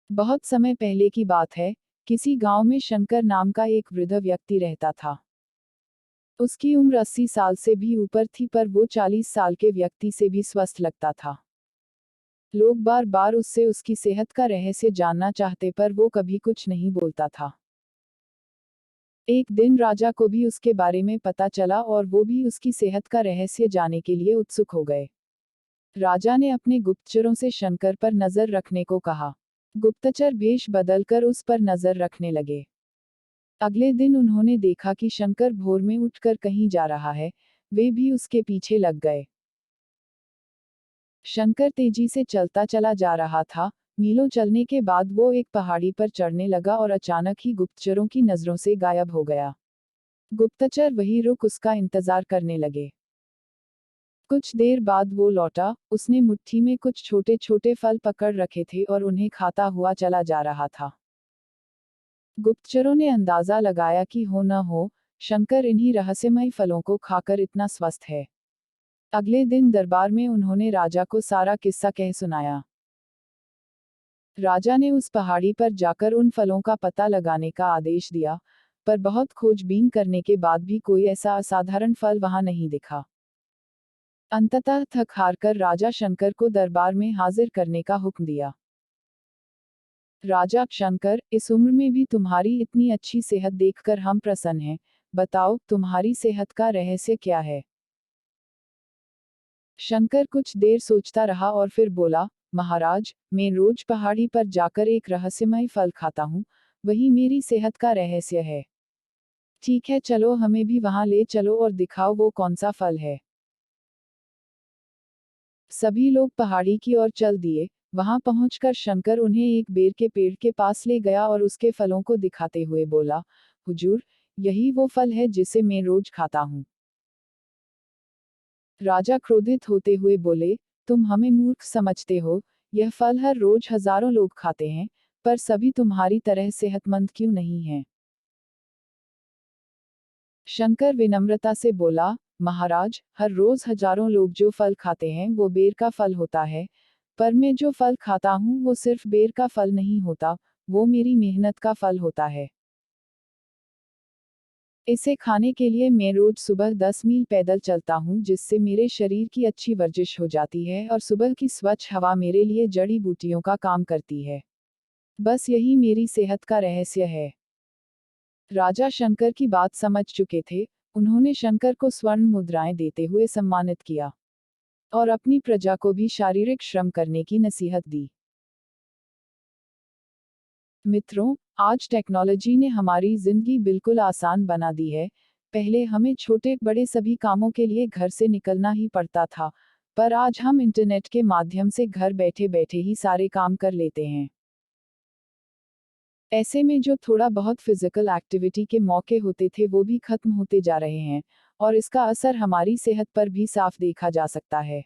बहुत समय पहले की बात है। किसी गांव में शंकर नाम का एक वृद्ध व्यक्ति रहता था। उसकी उम्र 80 साल से भी ऊपर थी, पर वो 40 साल के व्यक्ति से भी स्वस्थ लगता था। लोग बार बार उससे उसकी सेहत का रहस्य जानना चाहते, पर वो कभी कुछ नहीं बोलता था। एक दिन राजा को भी उसके बारे में पता चला और वो भी उसकी सेहत का रहस्य जानने के लिए उत्सुक हो गए। राजा ने अपने गुप्तचरों से शंकर पर नजर रखने को कहा। गुप्तचर भेष बदलकर उस पर नजर रखने लगे। अगले दिन उन्होंने देखा कि शंकर भोर में उठकर कहीं जा रहा है। वे भी उसके पीछे लग गए। शंकर तेजी से चलता चला जा रहा था। मीलों चलने के बाद वो एक पहाड़ी पर चढ़ने लगा और अचानक ही गुप्तचरों की नजरों से गायब हो गया। गुप्तचर वहीं रुक उसका इंतजार करने लगे। कुछ देर बाद वो लौटा। उसने मुट्ठी में कुछ छोटे छोटे फल पकड़ रखे थे और उन्हें खाता हुआ चला जा रहा था। गुप्तचरों ने अंदाजा लगाया कि हो न हो, शंकर इन्हीं रहस्यमय फलों को खाकर इतना स्वस्थ है। अगले दिन दरबार में उन्होंने राजा को सारा किस्सा कह सुनाया। राजा ने उस पहाड़ी पर जाकर उन फलों का पता लगाने का आदेश दिया, पर बहुत खोजबीन करने के बाद भी कोई ऐसा असाधारण फल वहां नहीं दिखा। अंततः थक हारकर राजा शंकर को दरबार में हाजिर करने का हुक्म दिया। राजा शंकर, इस उम्र में भी तुम्हारी इतनी अच्छी सेहत देखकर हम प्रसन्न हैं। बताओ, तुम्हारी सेहत का रहस्य क्या है? शंकर कुछ देर सोचता रहा और फिर बोला, महाराज, मैं रोज पहाड़ी पर जाकर एक रहस्यमय फल खाता हूँ। वही मेरी सेहत का रहस्य है। ठीक है, चलो हमें भी वहां ले चलो और दिखाओ वो कौन सा फल है। सभी लोग पहाड़ी की ओर चल दिए। वहां पहुंचकर शंकर उन्हें एक बेर के पेड़ के पास ले गया और उसके फलों को दिखाते हुए बोला, हुजूर, यही वो फल है जिसे मैं रोज खाता हूँ। राजा क्रोधित होते हुए बोले, तुम हमें मूर्ख समझते हो। यह फल हर रोज हजारों लोग खाते हैं, पर सभी तुम्हारी तरह सेहतमंद क्यों नहीं हैं? शंकर विनम्रता से बोला, महाराज, हर रोज हजारों लोग जो फल खाते हैं वो बेर का फल होता है, पर मैं जो फल खाता हूँ वो सिर्फ बेर का फल नहीं होता, वो मेरी मेहनत का फल होता है। इसे खाने के लिए मैं रोज सुबह 10 मील पैदल चलता हूँ, जिससे मेरे शरीर की अच्छी वर्जिश हो जाती है और सुबह की स्वच्छ हवा मेरे लिए जड़ी बूटियों का काम करती है। बस यही मेरी सेहत का रहस्य है। राजा शंकर की बात समझ चुके थे। उन्होंने शंकर को स्वर्ण मुद्राएं देते हुए सम्मानित किया और अपनी प्रजा को भी शारीरिक श्रम करने की नसीहत दी। मित्रों, आज टेक्नोलॉजी ने हमारी जिंदगी बिल्कुल आसान बना दी है। पहले हमें छोटे बड़े सभी कामों के लिए घर से निकलना ही पड़ता था, पर आज हम इंटरनेट के माध्यम से घर बैठे बैठे ही सारे काम कर लेते हैं। ऐसे में जो थोड़ा बहुत फिजिकल एक्टिविटी के मौके होते थे वो भी खत्म होते जा रहे हैं, और इसका असर हमारी सेहत पर भी साफ देखा जा सकता है।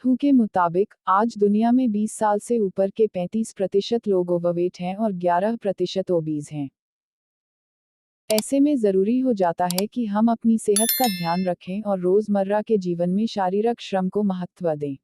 WHO के मुताबिक आज दुनिया में 20 साल से ऊपर के 35% लोग ओवरवेट हैं और 11% ओबीज हैं। ऐसे में जरूरी हो जाता है कि हम अपनी सेहत का ध्यान रखें और रोजमर्रा के जीवन में शारीरिक श्रम को महत्व दें।